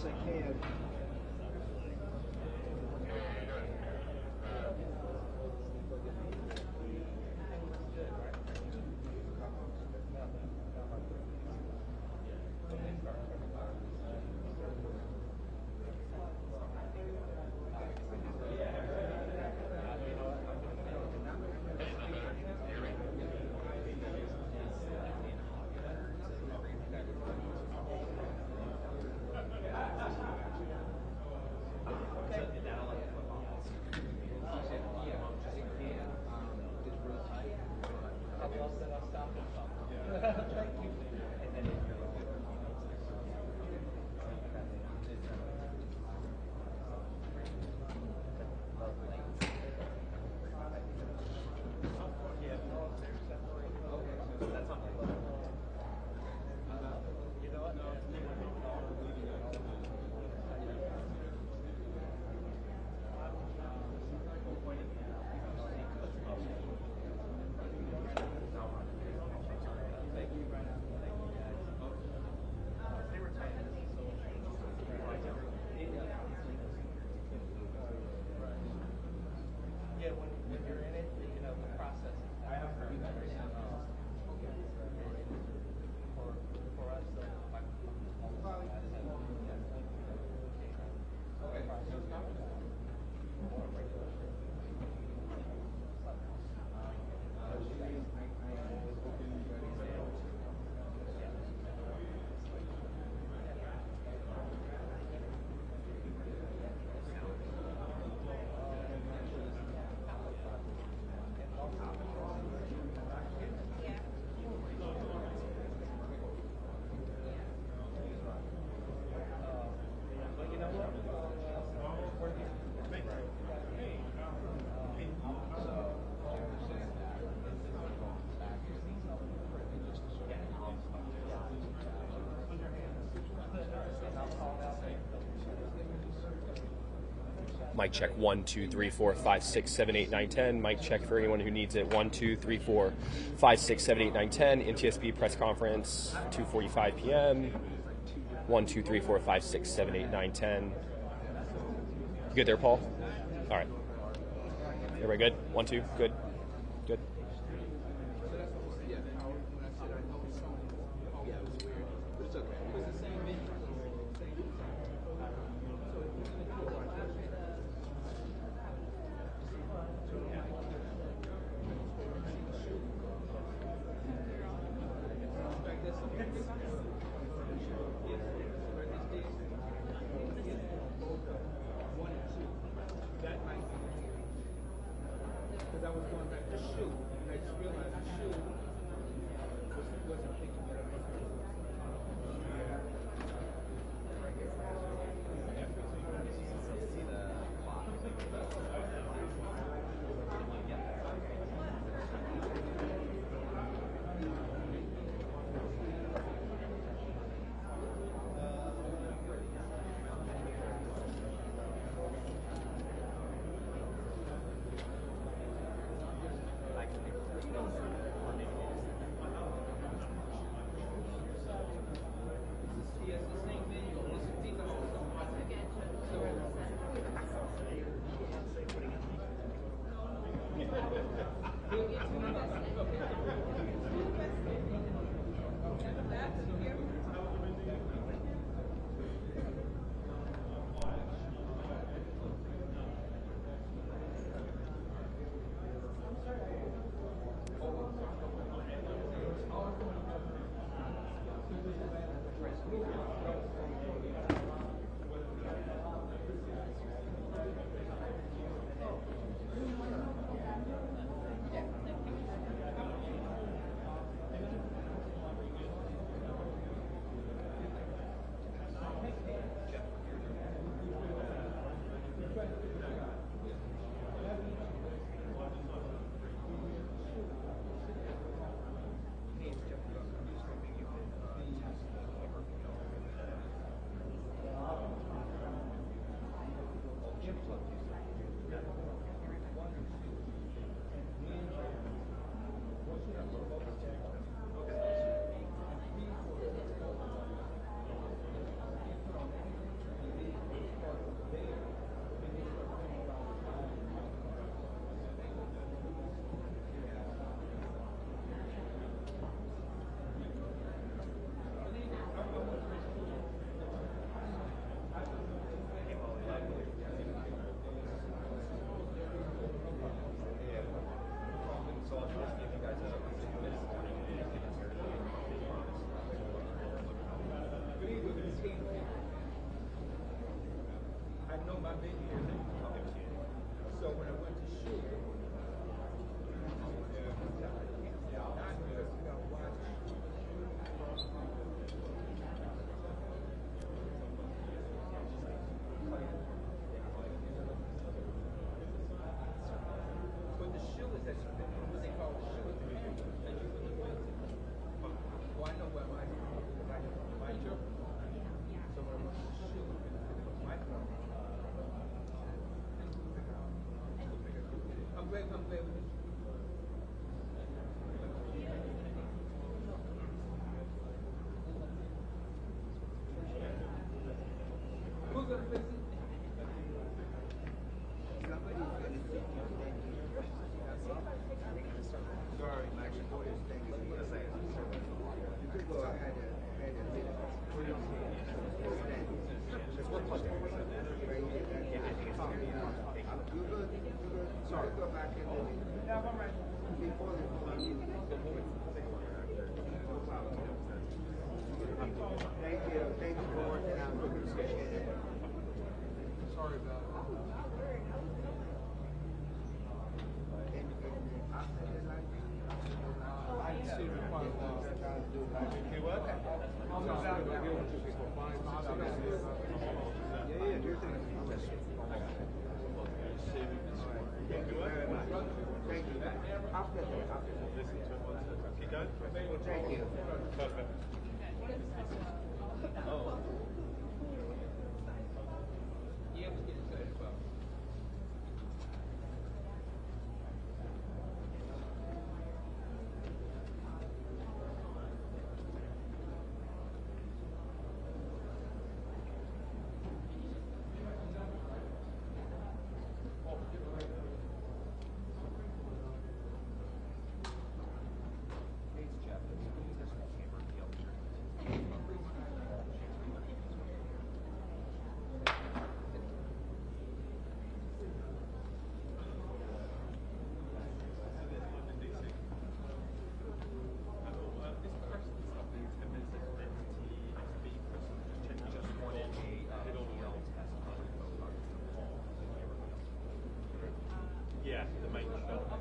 I can. Mic check 1, 2, 3, 4, 5, 6, 7, 8, 9, 10. Mic check for anyone who needs it. 1, 2, 3, 4, 5, 6, 7, 8, 9, 10. NTSB press conference 2:45 p.m. 1, 2, 3, 4, 5, 6, 7, 8, 9, 10. You good there, Paul? All right. Everybody good? 1, 2. Good. Good. Yeah, the main shop.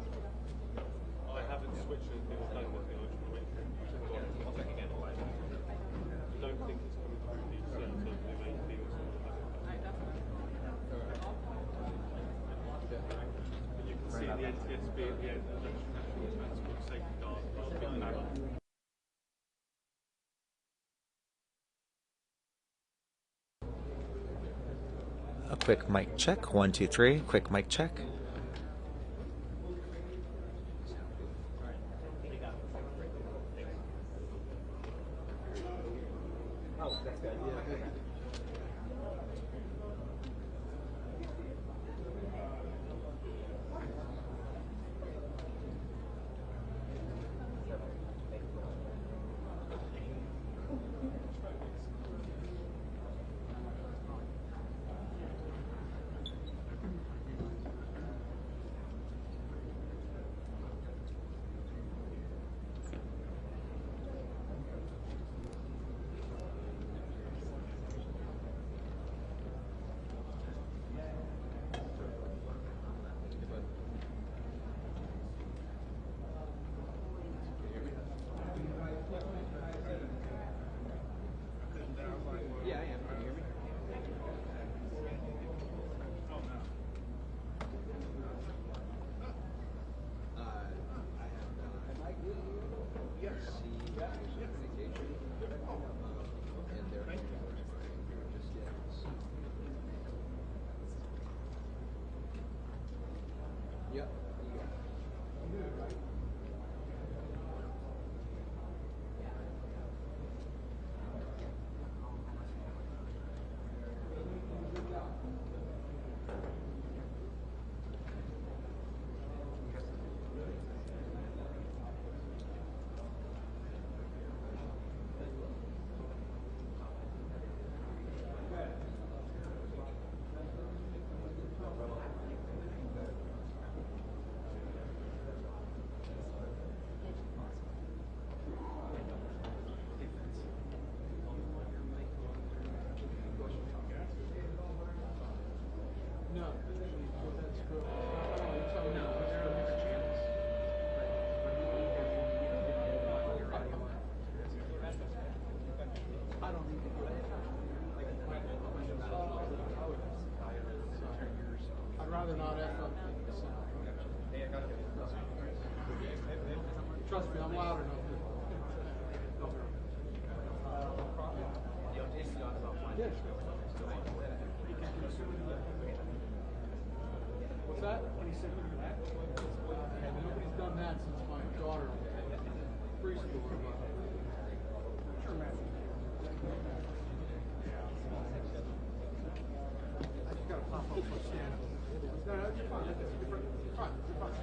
I haven't switched anything or done anything. I just went through I'll check again. I don't think it's coming through the search of the main thing or something like that. And you can see the NTSB at the end, the National Transport Safety Guard. A quick mic check. 1, 2, 3. Quick mic check. I'd rather not F up. Trust me, I'm loud enough. Yeah. What's that? Nobody's done that since my daughter preschool. Sure, man. I just got to pop up my stand. No, you're fine. You're fine. You're fine.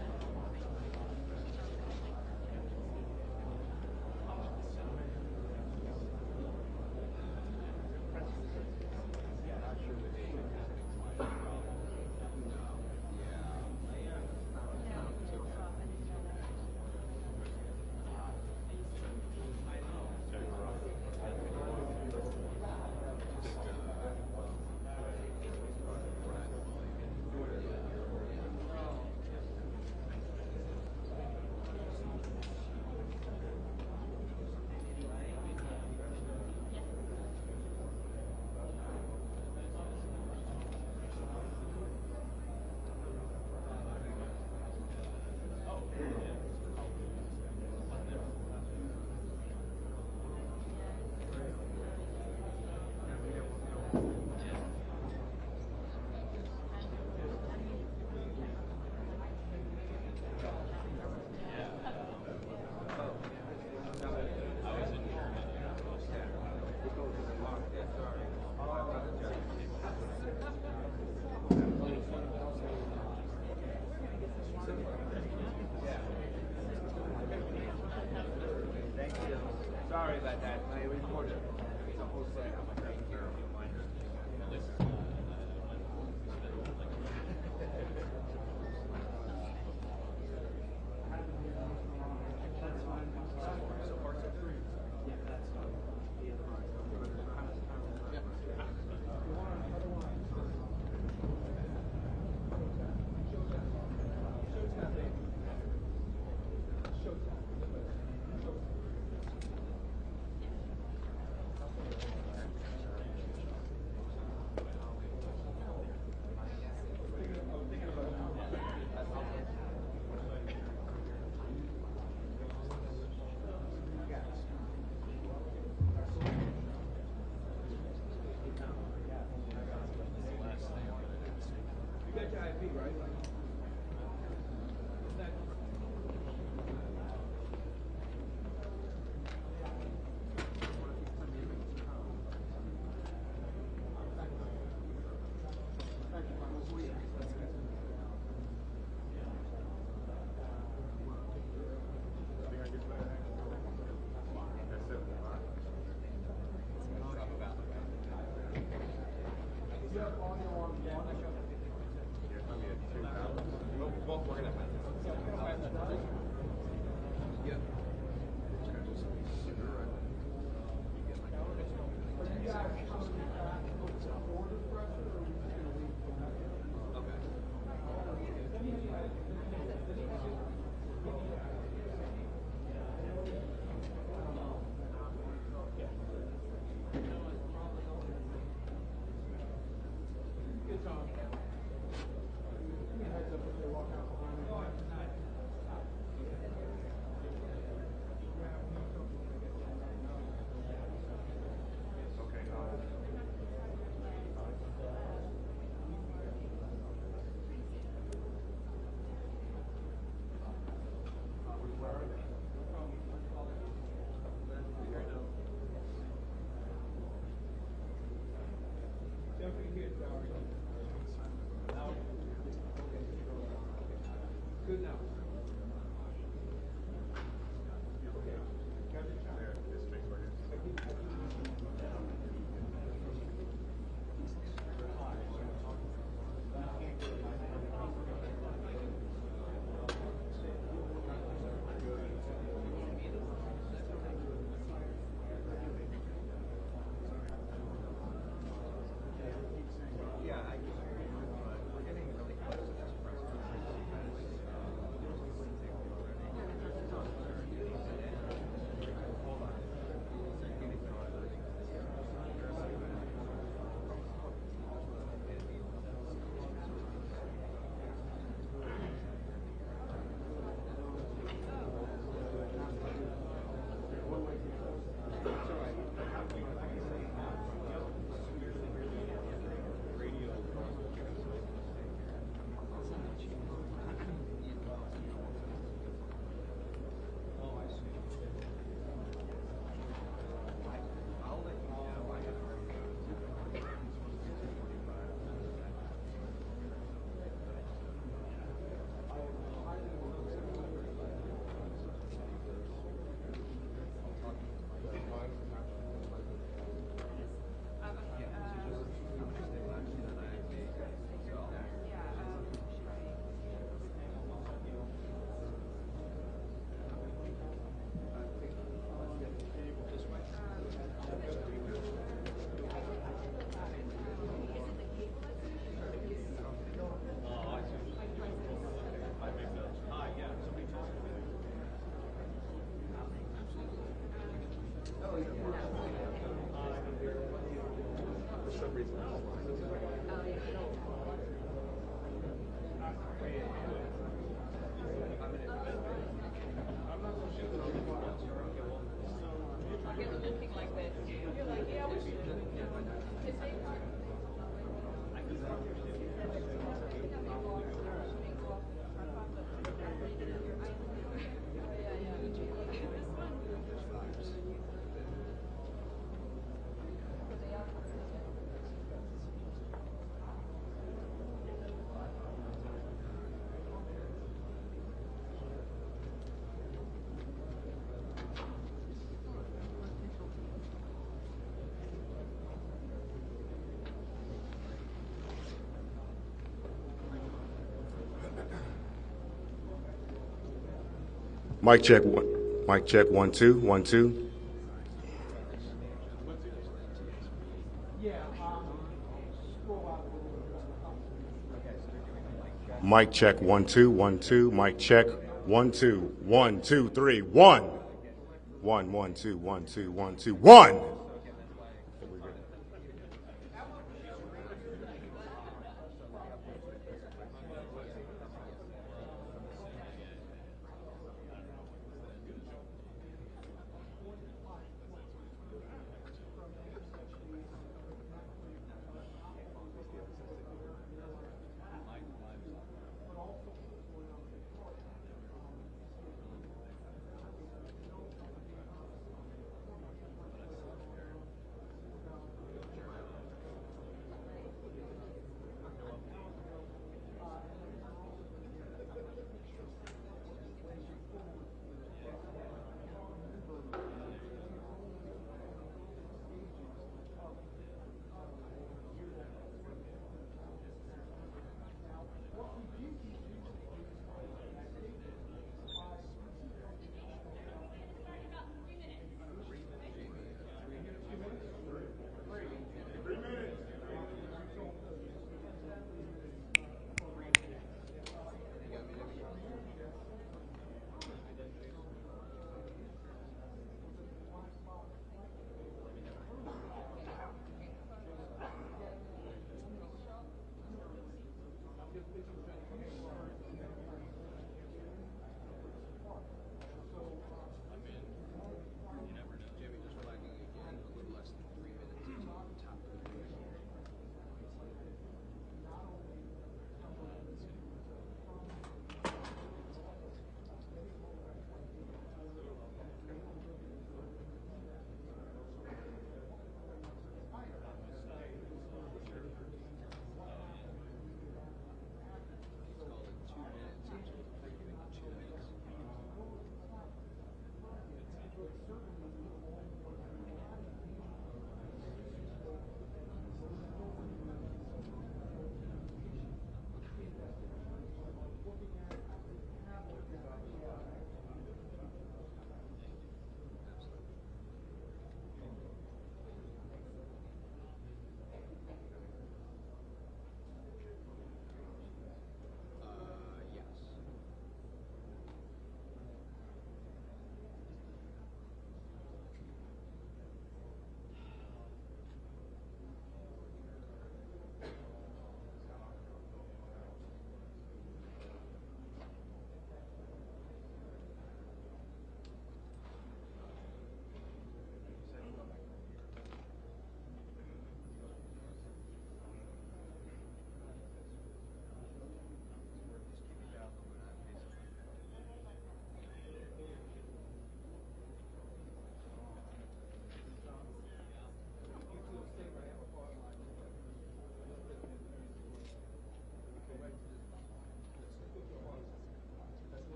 Mic check. Mic check. 1 2 1 2. Mic check. 1 2 1 2. Mic check. 1 2 1 2 3 1 1 1 2 1 2 1 2 1.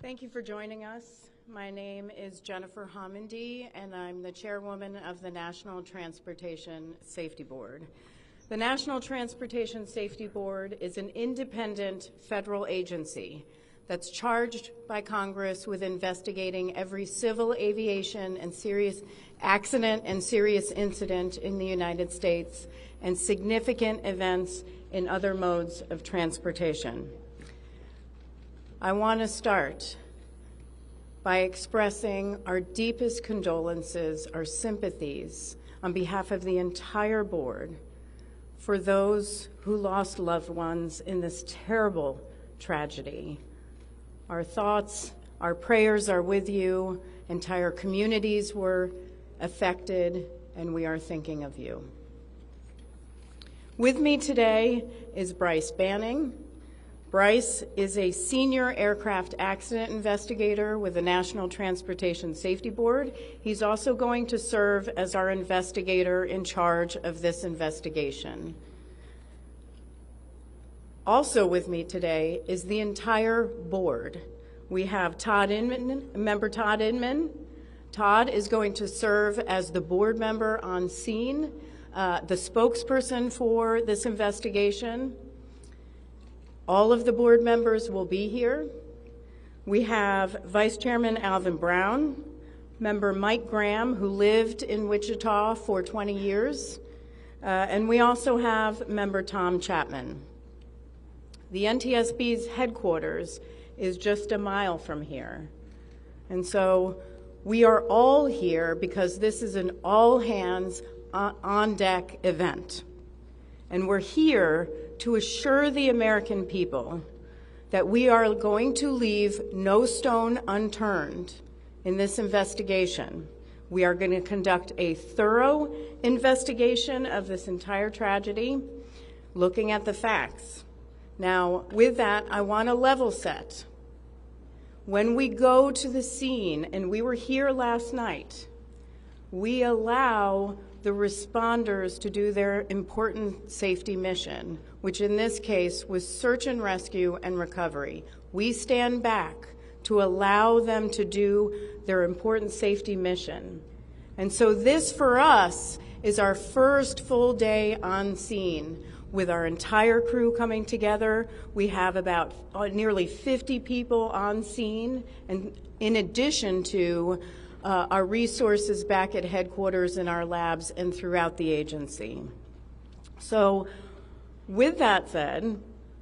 Thank you for joining us. My name is Jennifer Homendy, and I'm the chairwoman of the National Transportation Safety Board. The National Transportation Safety Board is an independent federal agency that's charged by Congress with investigating every civil aviation and serious accident and serious incident in the United States and significant events in other modes of transportation. I want to start by expressing our deepest condolences, our sympathies on behalf of the entire board for those who lost loved ones in this terrible tragedy. Our thoughts, our prayers are with you. Entire communities were affected, and we are thinking of you. With me today is Bryce Banning. Bryce is a senior aircraft accident investigator with the National Transportation Safety Board. He's also going to serve as our investigator in charge of this investigation. Also with me today is the entire board. We have Todd Inman, member Todd Inman. Todd is going to serve as the board member on scene, the spokesperson for this investigation. All of the board members will be here. We have Vice Chairman Alvin Brown, member Mike Graham, who lived in Wichita for 20 years, and we also have member Tom Chapman. The NTSB's headquarters is just a mile from here. And so we are all here because this is an all-hands on-deck event. And we're here to assure the American people that we are going to leave no stone unturned in this investigation. We are going to conduct a thorough investigation of this entire tragedy, looking at the facts. Now, with that, I want to level set. When we go to the scene, and we were here last night, we allow the responders to do their important safety mission, which in this case was search and rescue and recovery. We stand back to allow them to do their important safety mission. And so this, for us, is our first full day on scene with our entire crew coming together. We have about nearly 50 people on scene, and in addition to our resources back at headquarters in our labs and throughout the agency. So with that said,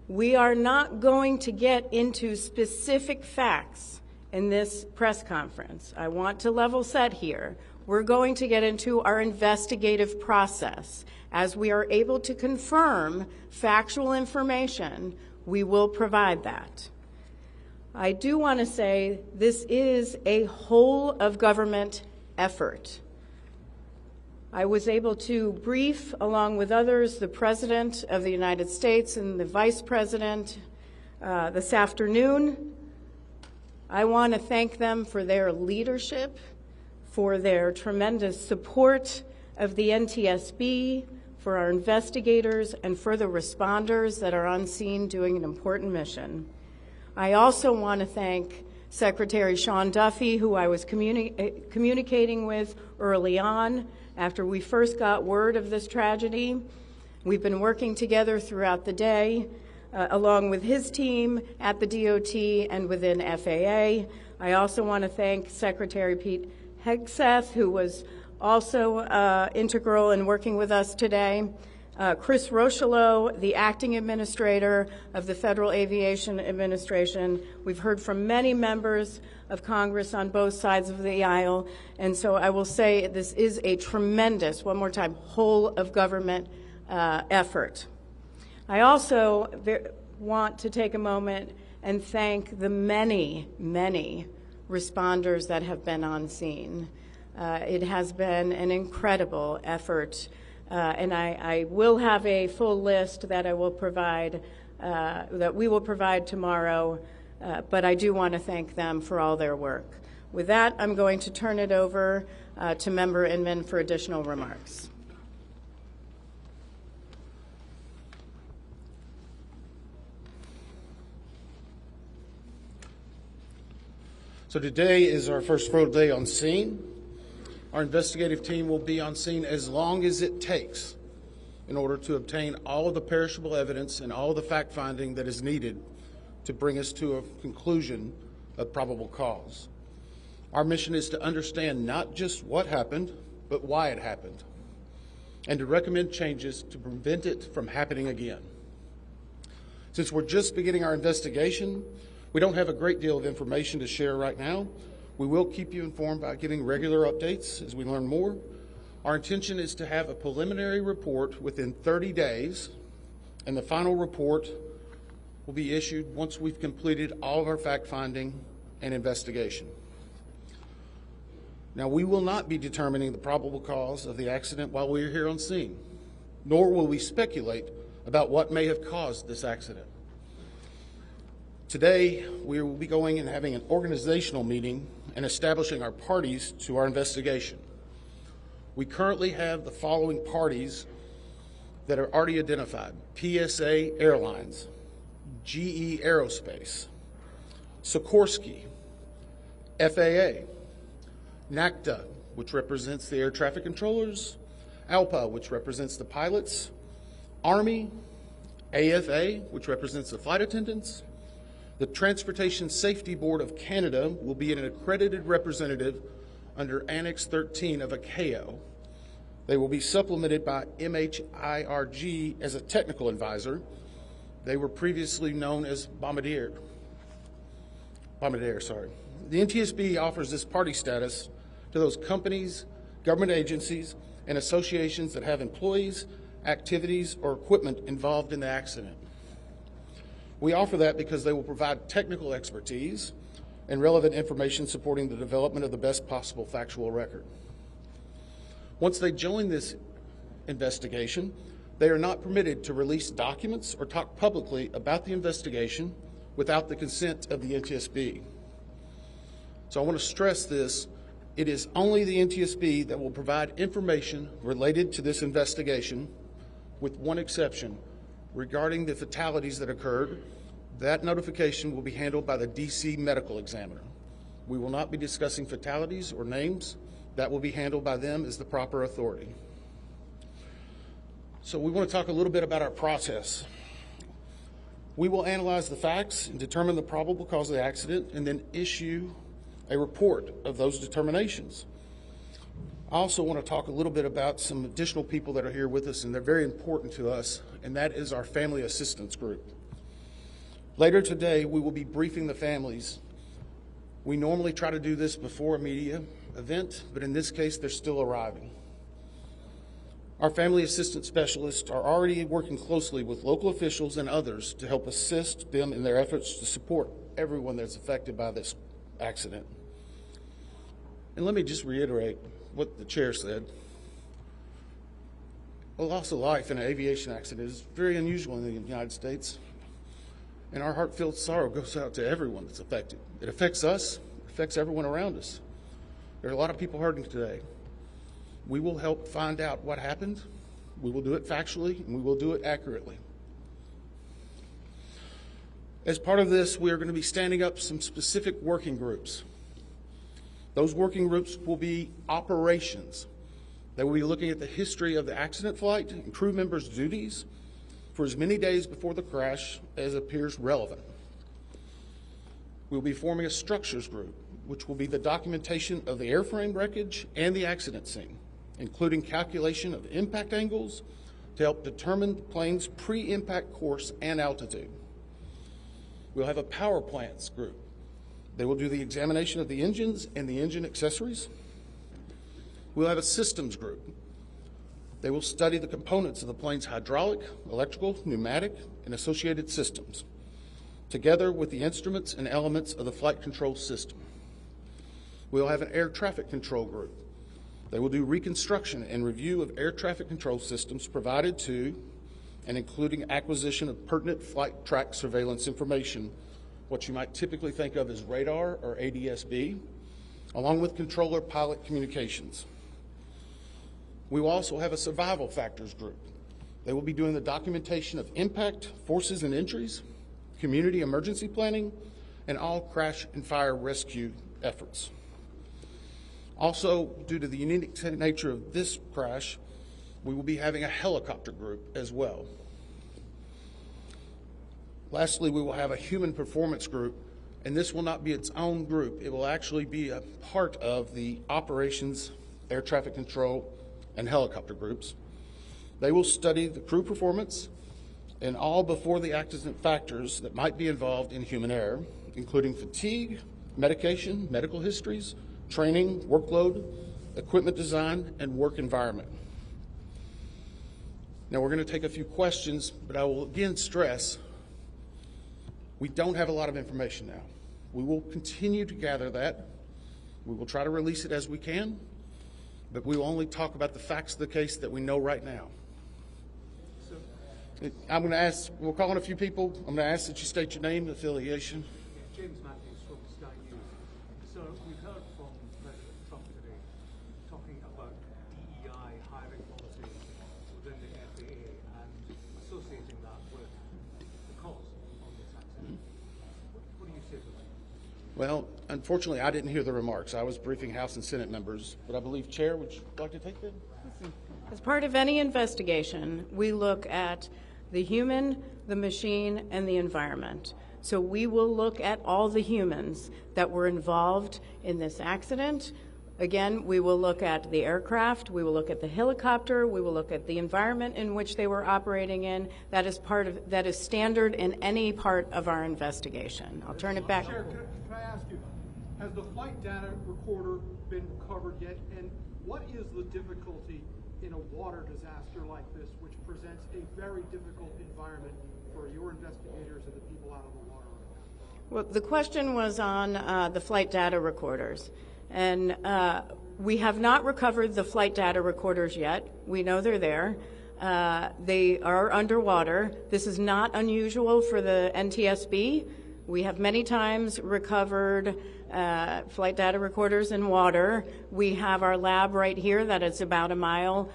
we are not going to get into specific facts in this press conference. I want to level set here. We're going to get into our investigative process. As we are able to confirm factual information, we will provide that. I do want to say this is a whole of government effort. I was able to brief, along with others, the President of the United States and the Vice President this afternoon. I want to thank them for their leadership, for their tremendous support of the NTSB, for our investigators, and for the responders that are on scene doing an important mission. I also want to thank Secretary Sean Duffy, who I was communicating with early on after we first got word of this tragedy. We've been working together throughout the day, along with his team at the DOT and within FAA. I also want to thank Secretary Pete Hegseth, who was also integral in working with us today. Chris Rocheleau, the acting administrator of the Federal Aviation Administration. We've heard from many members of Congress on both sides of the aisle, and so I will say this is a tremendous, one more time, whole of government effort. I also want to take a moment and thank the many, many responders that have been on scene. It has been an incredible effort. And I will have a full list that I will provide, that we will provide tomorrow, but I do want to thank them for all their work. With that, I'm going to turn it over to Member Inman for additional remarks. So today is our first full day on scene. Our investigative team will be on scene as long as it takes in order to obtain all of the perishable evidence and all of the fact-finding that is needed to bring us to a conclusion of probable cause. Our mission is to understand not just what happened, but why it happened, and to recommend changes to prevent it from happening again. Since we're just beginning our investigation, we don't have a great deal of information to share right now. We will keep you informed by giving regular updates as we learn more. Our intention is to have a preliminary report within 30 days, and the final report will be issued once we've completed all of our fact-finding and investigation. Now, we will not be determining the probable cause of the accident while we are here on scene, nor will we speculate about what may have caused this accident. Today, we will be going and having an organizational meeting and establishing our parties to our investigation. We currently have the following parties that are already identified: PSA Airlines, GE Aerospace, Sikorsky, FAA, NACTA, which represents the air traffic controllers, ALPA, which represents the pilots, Army, AFA, which represents the flight attendants. The Transportation Safety Board of Canada will be an accredited representative under Annex 13 of ICAO. They will be supplemented by MHIRG as a technical advisor. They were previously known as Bombardier. The NTSB offers this party status to those companies, government agencies, and associations that have employees, activities, or equipment involved in the accident. We offer that because they will provide technical expertise and relevant information supporting the development of the best possible factual record. Once they join this investigation, they are not permitted to release documents or talk publicly about the investigation without the consent of the NTSB. So I want to stress this. It is only the NTSB that will provide information related to this investigation, with one exception. Regarding the fatalities that occurred, that notification will be handled by the DC medical examiner. We will not be discussing fatalities or names. That will be handled by them as the proper authority. So we want to talk a little bit about our process. We will analyze the facts and determine the probable cause of the accident, and then issue a report of those determinations. I also want to talk a little bit about some additional people that are here with us, and they're very important to us, and that is our family assistance group. Later today, we will be briefing the families. We normally try to do this before a media event, but in this case, they're still arriving. Our family assistance specialists are already working closely with local officials and others to help assist them in their efforts to support everyone that's affected by this accident. And let me just reiterate what the chair said. A loss of life in an aviation accident is very unusual in the United States, and our heartfelt sorrow goes out to everyone that's affected. It affects us, it affects everyone around us. There are a lot of people hurting today. We will help find out what happened. We will do it factually, and we will do it accurately. As part of this, we are going to be standing up some specific working groups. Those working groups will be operations. They will be looking at the history of the accident flight and crew members' duties for as many days before the crash as appears relevant. We will be forming a structures group, which will be the documentation of the airframe wreckage and the accident scene, including calculation of impact angles to help determine the plane's pre-impact course and altitude. We'll have a power plants group. They will do the examination of the engines and the engine accessories. We'll have a systems group. They will study the components of the plane's hydraulic, electrical, pneumatic, and associated systems, together with the instruments and elements of the flight control system. We'll have an air traffic control group. They will do reconstruction and review of air traffic control systems provided to and including acquisition of pertinent flight track surveillance information, what you might typically think of as radar or ADSB, along with controller pilot communications. We will also have a survival factors group. They will be doing the documentation of impact, forces and injuries, community emergency planning, and all crash and fire rescue efforts. Also, due to the unique nature of this crash, we will be having a helicopter group as well. Lastly, we will have a human performance group, and this will not be its own group. It will actually be a part of the operations, air traffic control, and helicopter groups. They will study the crew performance and all before the accident factors that might be involved in human error, including fatigue, medication, medical histories, training, workload, equipment design, and work environment. Now we're going to take a few questions, but I will again stress we don't have a lot of information now. We will continue to gather that. We will try to release it as we can, but we will only talk about the facts of the case that we know right now. I'm going to ask, we'll call on a few people. I'm going to ask that you state your name and affiliation. James Matthews from Sky News. So we've heard from President Trump today talking about DEI hiring policies within the FAA and associating that with the cause of this accident. What do you say to that? Well, unfortunately, I didn't hear the remarks. I was briefing House and Senate members, but I believe, Chair, would you like to take that? As part of any investigation, we look at the human, the machine, and the environment. So we will look at all the humans that were involved in this accident. Again, we will look at the aircraft, we will look at the helicopter, we will look at the environment in which they were operating in. That is standard in any part of our investigation. I'll turn it back. Chair, can I ask you, has the flight data recorder been recovered yet? And what is the difficulty in a water disaster like this, which presents a very difficult environment for your investigators and the people out of the water? Well, the question was on the flight data recorders. And we have not recovered the flight data recorders yet. We know they're there. They are underwater. This is not unusual for the NTSB. We have many times recovered flight data recorders in water. We have our lab right here that is about a mile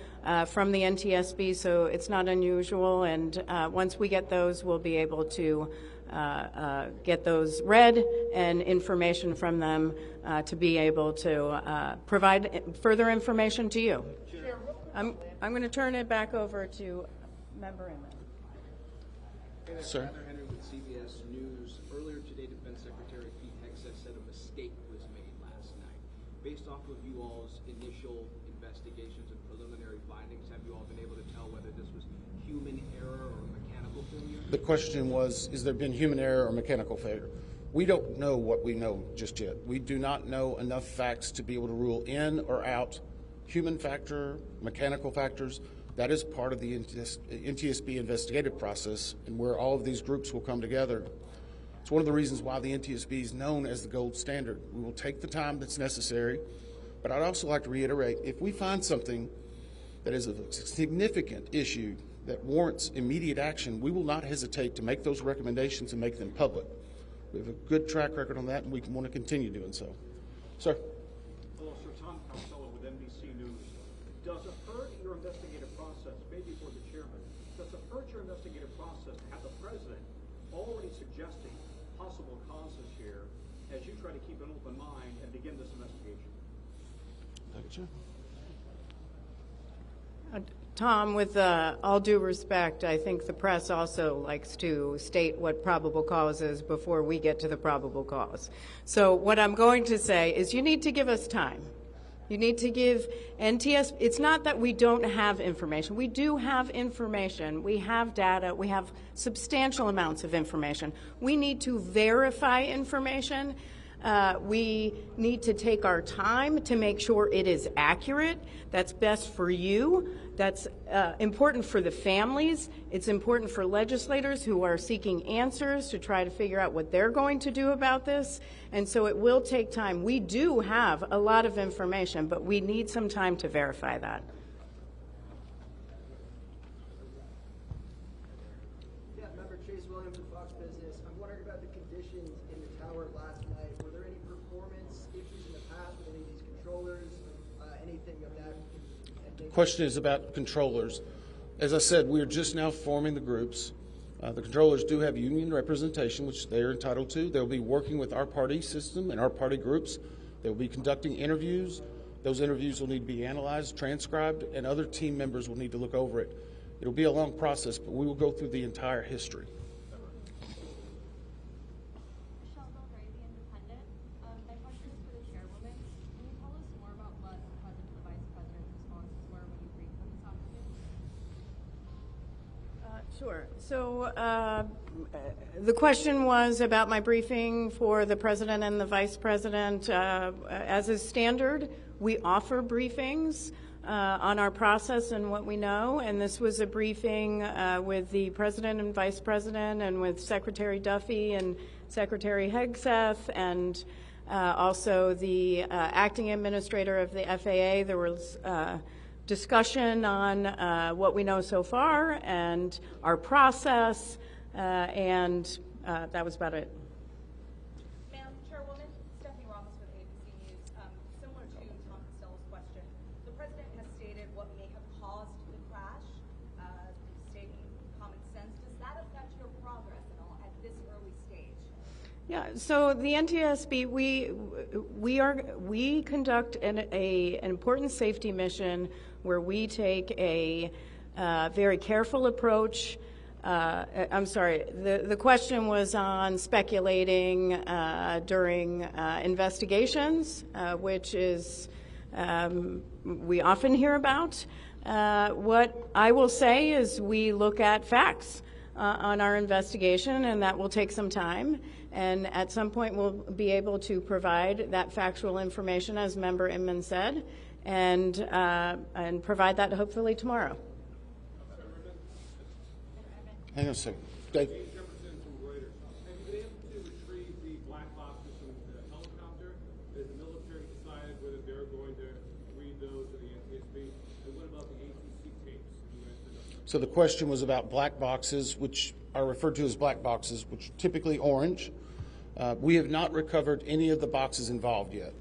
from the NTSB, so it's not unusual. And once we get those, we'll be able to get those read and information from them to be able to provide further information to you. I'm going to turn it back over to Member Inman. Sir. Henry with CBS News. Earlier today, Defense Secretary Pete Hegseth said a mistake was made last night. Based off of you all's initial investigations and preliminary findings, have you all been able to tell whether this was human error or mechanical failure? The question was, has there been human error or mechanical failure? We don't know what we know just yet. We do not know enough facts to be able to rule in or out human factor, mechanical factors. That is part of the NTSB investigative process and where all of these groups will come together. It's one of the reasons why the NTSB is known as the gold standard. We will take the time that's necessary, but I'd also like to reiterate, if we find something that is a significant issue that warrants immediate action, we will not hesitate to make those recommendations and make them public. We have a good track record on that, and we want to continue doing so. Sir. Hello, Sir. Tom Costello with NBC News. Does it hurt your investigative process, maybe for the chairman, does it hurt your investigative process to have the president already suggesting possible causes here as you try to keep an open mind and begin this investigation? Thank you, Chair. Tom, with all due respect, I think the press also likes to state what probable cause is before we get to the probable cause. So what I'm going to say is you need to give us time. You need to give NTSB, it's not that we don't have information. We do have information. We have data. We have substantial amounts of information. We need to verify information. We need to take our time to make sure it is accurate. That's best for you. That's important for the families. It's important for legislators who are seeking answers to try to figure out what they're going to do about this. And so it will take time. We do have a lot of information, but we need some time to verify that. Yeah, member Chase Williams with Fox Business. I'm wondering about the conditions in the tower last night. Were there any performance issues in the past with any of these controllers? Anything of that? The question is about controllers. As I said, we're just now forming the groups. The controllers do have union representation, which they are entitled to. They'll be working with our party system and our party groups. They'll be conducting interviews. Those interviews will need to be analyzed, transcribed, and other team members will need to look over it. It'll be a long process, but we will go through the entire history. Michelle Belgray, The Independent. My question is for the chairwoman. Can you tell us more about what the president and the vice president's responses were when you briefed them this afternoon? Sure. So the question was about my briefing for the president and the vice president. As is standard, we offer briefings on our process and what we know, and this was a briefing with the president and vice president and with Secretary Duffy and Secretary Hegseth and also the acting administrator of the FAA. There was discussion on what we know so far and our process, and that was about it. Ma'am, Chairwoman, Stephanie Ramos with ABC News. Similar to Tom Costello's question, the president has stated what may have caused the crash, stating common sense. Does that affect your progress at all at this early stage? Yeah, so the NTSB, we conduct an important safety mission where we take a very careful approach. I'm sorry, the question was on speculating during investigations, which is we often hear about. What I will say is we look at facts on our investigation, and that will take some time. And at some point, we'll be able to provide that factual information, as Member Inman said, and provide that hopefully tomorrow. Hang on a second. Dave. Jefferson from Reuters. Have you been able to retrieve the black boxes from the helicopter? Has the military decided whether they're going to read those to the NTSB? And what about the ATC tapes? So the question was about black boxes, which are referred to as black boxes, which are typically orange. We have not recovered any of the boxes involved yet.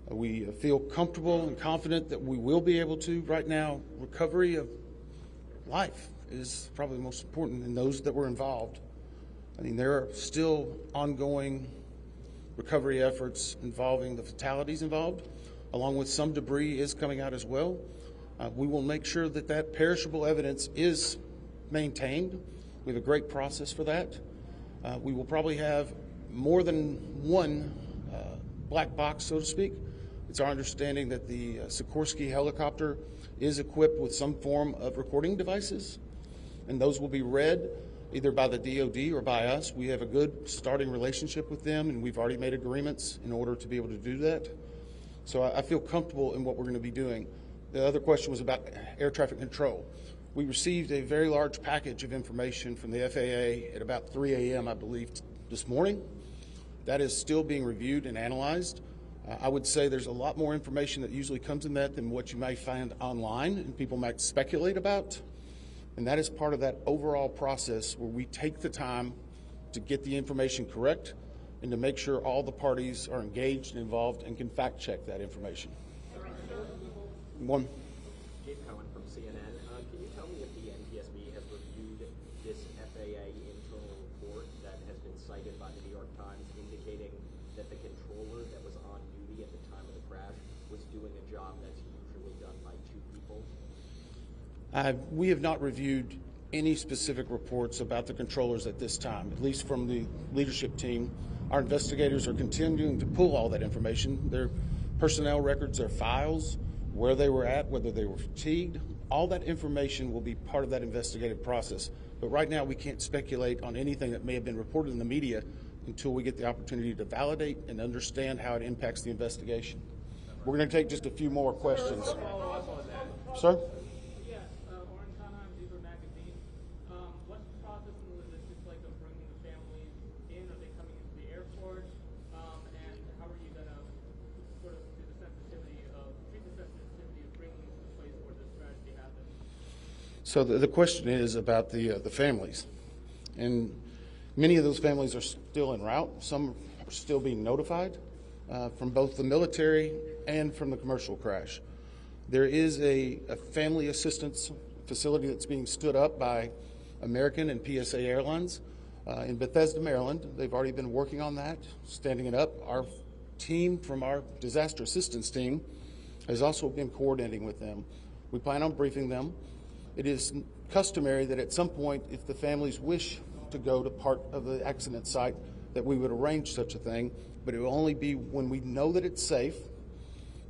We feel comfortable and confident that we will be able to. Right now, recovery of life is probably the most important in those that were involved. I mean, there are still ongoing recovery efforts involving the fatalities involved, along with some debris is coming out as well. We will make sure that that perishable evidence is maintained. We have a great process for that. We will probably have more than one black box, so to speak. It's our understanding that the Sikorsky helicopter is equipped with some form of recording devices, and those will be read either by the DoD or by us. We have a good starting relationship with them, and we've already made agreements in order to be able to do that. So I feel comfortable in what we're going to be doing. The other question was about air traffic control. We received a very large package of information from the FAA at about 3 a.m., I believe, this morning. That is still being reviewed and analyzed. I would say there's a lot more information that usually comes in that than what you may find online and people might speculate about. And that is part of that overall process where we take the time to get the information correct and to make sure all the parties are engaged and involved and can fact check that information. One. From CNN. Can you tell me if the NTSB has reviewed this FAA internal report that has been cited by the New York Times indicating that the controller that was on duty at the time of the crash was doing a job that's usually done by two people? We have not reviewed any specific reports about the controllers at this time, at least from the leadership team. Our investigators are continuing to pull all that information, their personnel records, their files, where they were at, whether they were fatigued. All that information will be part of that investigative process. But right now, we can't speculate on anything that may have been reported in the media until we get the opportunity to validate and understand how it impacts the investigation. We're going to take just a few more questions. Sir? Yes, Orange Times, Zebra Magazine. What's the process and logistics like of bringing the families in? Are they coming into the airport? And how are you going to sort of treat the sensitivity of bringing them to the place where this tragedy happened? So the question is about the families. And many of those families are still en route. Some are still being notified from both the military and from the commercial crash. There is a family assistance facility that's being stood up by American and PSA Airlines in Bethesda, Maryland. They've already been working on that, standing it up. Our team from our disaster assistance team has also been coordinating with them. We plan on briefing them. It is customary that at some point, if the families wish to go to part of the accident site, that we would arrange such a thing, but it will only be when we know that it's safe,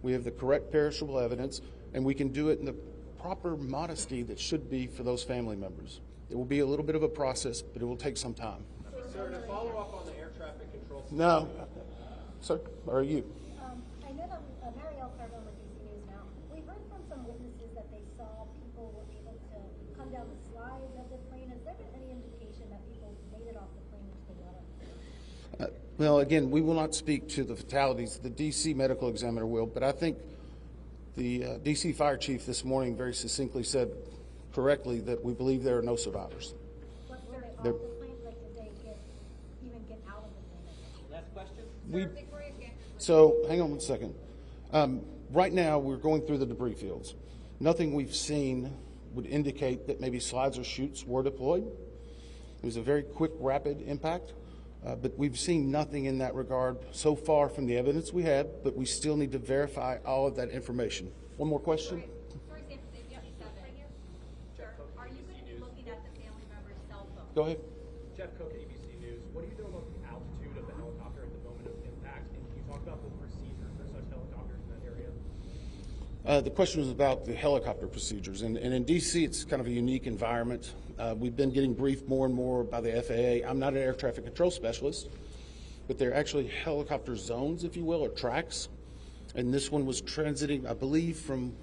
we have the correct perishable evidence, and we can do it in the proper modesty that should be for those family members. It will be a little bit of a process, but it will take some time. Sir, to follow up on the air traffic control system. No. Sir, or are you? I know that Marielle Cardone with DC News now. We heard from some witnesses that they saw people were able to come down the slides of the plane. Has there been any indication that people made it off the plane into the water? Well, again, we will not speak to the fatalities. The D.C. medical examiner will, but I think the D.C. fire chief this morning very succinctly said correctly that we believe there are no survivors. But were they off the plane? Like, did they even get out of the plane? Last question. So, hang on one second. Right now, we're going through the debris fields. Nothing we've seen would indicate that maybe slides or chutes were deployed. It was a very quick, rapid impact, but we've seen nothing in that regard so far from the evidence we had, but we still need to verify all of that information. One more question? For example, they've got right here. Sure. Are you going to be looking at the family member's cell phone? Go ahead. Jeff Cook, ABC News. What do you know about the altitude of the helicopter at the moment of impact? And can you talk about the procedure for such helicopters in that area? The question was about the helicopter procedures. And in D.C., it's kind of a unique environment. We've been getting briefed more and more by the FAA. I'm not an air traffic control specialist, but they're actually helicopter zones, if you will, or tracks. And this one was transiting, I believe, from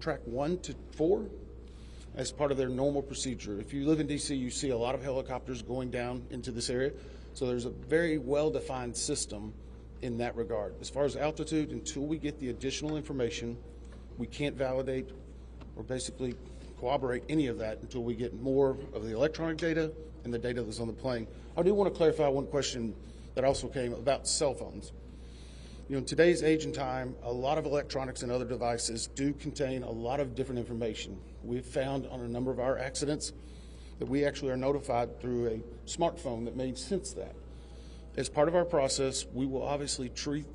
track 1 to 4 as part of their normal procedure. If you live in D.C., you see a lot of helicopters going down into this area. So there's a very well-defined system in that regard. As far as altitude, until we get the additional information, we can't validate or basically corroborate any of that until we get more of the electronic data and the data that's on the plane. I do want to clarify one question that also came about cell phones. You know, in today's age and time, a lot of electronics and other devices do contain a lot of different information. We've found on a number of our accidents that we actually are notified through a smartphone that may sense that. As part of our process, we will obviously treat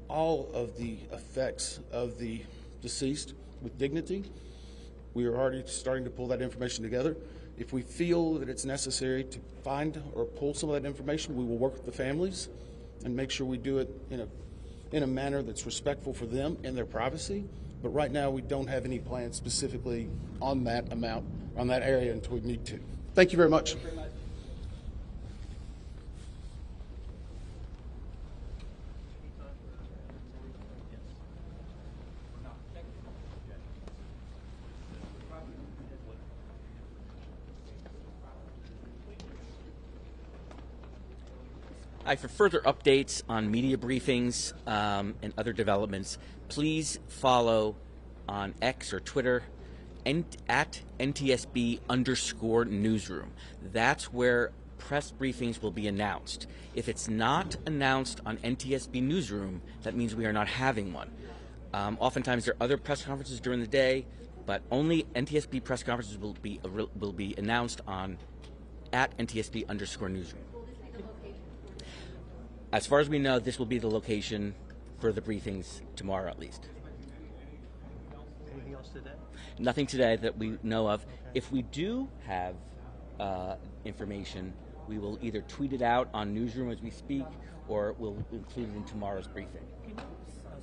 all of the effects of the deceased with dignity. We are already starting to pull that information together. If we feel that it's necessary to find or pull some of that information, we will work with the families and make sure we do it in a manner that's respectful for them and their privacy. But right now, we don't have any plans specifically on that amount, on that area until we need to. Thank you very much. For further updates on media briefings and other developments, please follow on X or Twitter at NTSB_newsroom. That's where press briefings will be announced. If it's not announced on NTSB Newsroom, that means we are not having one. Oftentimes there are other press conferences during the day, but only NTSB press conferences will be announced on at NTSB_newsroom. As far as we know, this will be the location for the briefings tomorrow, at least. Anything else today? Nothing today that we know of. If we do have information, we will either tweet it out on Newsroom as we speak, or we'll include it in tomorrow's briefing. Can you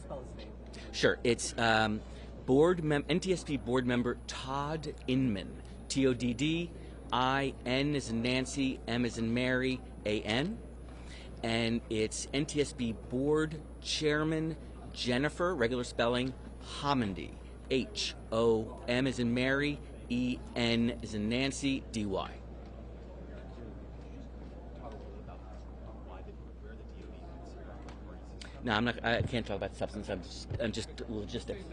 spell his name? Sure. It's NTSB board member Todd Inman. TODD, IN as in Nancy, M as in Mary, AN. And it's NTSB Board Chairman Jennifer, regular spelling, Homendy, HOM as in Mary, EN as in Nancy, DY. No, I can't talk about substance. I'm just logistics.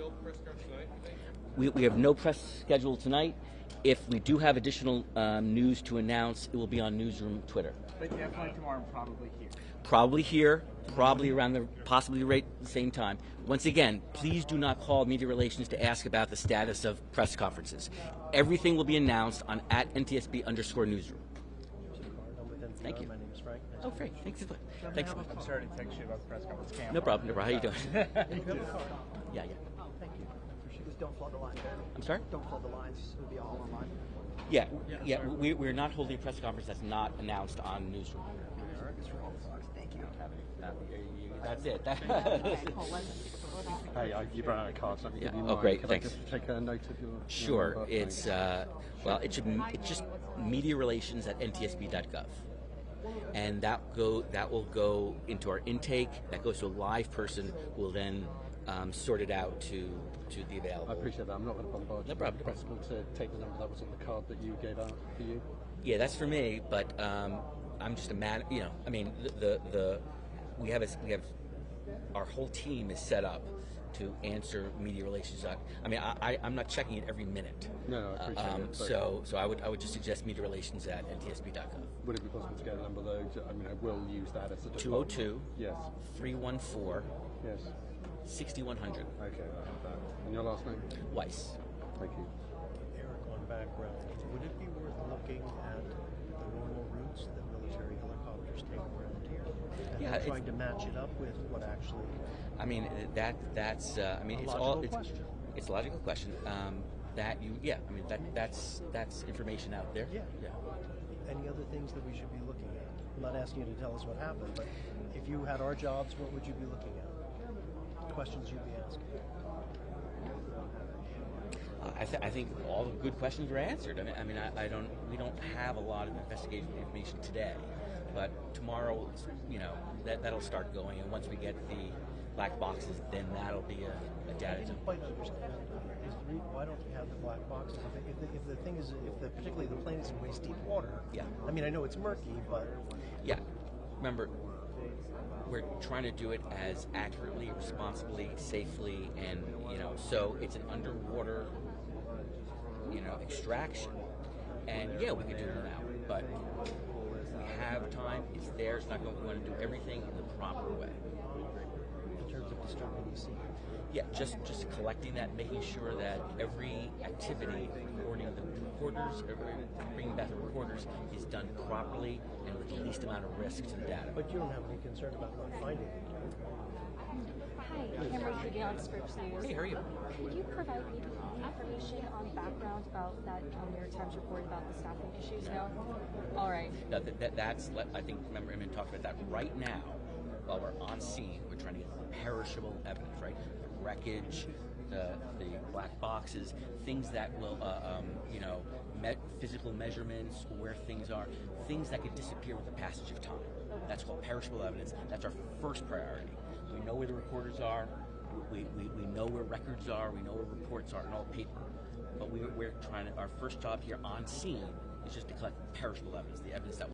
We have no press scheduled tonight. If we do have additional news to announce, it will be on Newsroom Twitter. But definitely tomorrow, probably here. Probably here. Probably around the possibly right at the same time. Once again, please do not call media relations to ask about the status of press conferences. Everything will be announced on @NTSB_newsroom. Thank you. My name is Frank. Nice Oh, Frank, thanks. Thanks. I'm sorry to text you about the press conference. No problem. No problem. How you doing? You have a card? Yeah. Oh, thank you. Just don't flood the lines. I'm sorry? Don't flood the lines. It would be all online. Yeah. We're not holding a press conference that's not announced on newsroom. Thank you. That's it. Hey, you brought out a card, so I can give you mine. Great. Can Thanks. I just take a note of your Sure. number? It's it's just media relations at ntsb.gov, and that will go into our intake. That goes to a live person who will then sort it out to the available. I appreciate that. I'm not going to bombard you. No problem. Is it possible to take the number that was on the card that you gave out for you? Yeah, that's for me, but I'm just a man. I mean, we have our whole team is set up to answer media relations. I mean, I'm not checking it every minute. No, I appreciate it. So I would just suggest media relations at ntsb.gov. Would it be possible to get a number though? I mean, I will use that as a 202. Yes. 314. Yes. 6100. Okay, I have that. And your last name? Weiss. Thank you. Eric, on background, would it be worth looking at the normal routes that military helicopters take around here? And Yeah, trying to match it up with what actually... I mean, that's it's a logical question. That's information out there. Yeah. Any other things that we should be looking at? I'm not asking you to tell us what happened, but if you had our jobs, what would you be looking at? Questions you'd be asking? I think all the good questions were answered. We don't have a lot of investigation information today, but tomorrow, that'll start going, and once we get the black boxes, then that'll be a data. I didn't quite understand. Why don't you have the black boxes? If the thing is, particularly the plane is in waist deep water. Yeah. I mean, I know it's murky, but yeah. Remember, we're trying to do it as accurately, responsibly, safely, and so it's an underwater, extraction. And yeah, we could do it now, but we have time. It's there. It's not going. We want to do everything in the proper way. In terms of disturbing the sea. Yeah, just collecting that, making sure that every activity, recording the recorders, bringing back the recorders, is done properly and with the least amount of risk to the data. But you don't have any concern about not finding it. Hi, Cameron Keegan on Scripps News. Hey, how are you? Could you provide me information on background about that New York Times report about the staffing issues now? All right. No, that's, I think, remember, Emin talked about that right now. While we're on scene, we're trying to get perishable evidence, right? The wreckage, the black boxes, things that will, physical measurements, where things are, things that could disappear with the passage of time. That's called perishable evidence. That's our first priority. We know where the recorders are. We know where records are. We know where reports are, and all paper. But we're trying to. Our first job here on scene is just to collect perishable evidence, the evidence that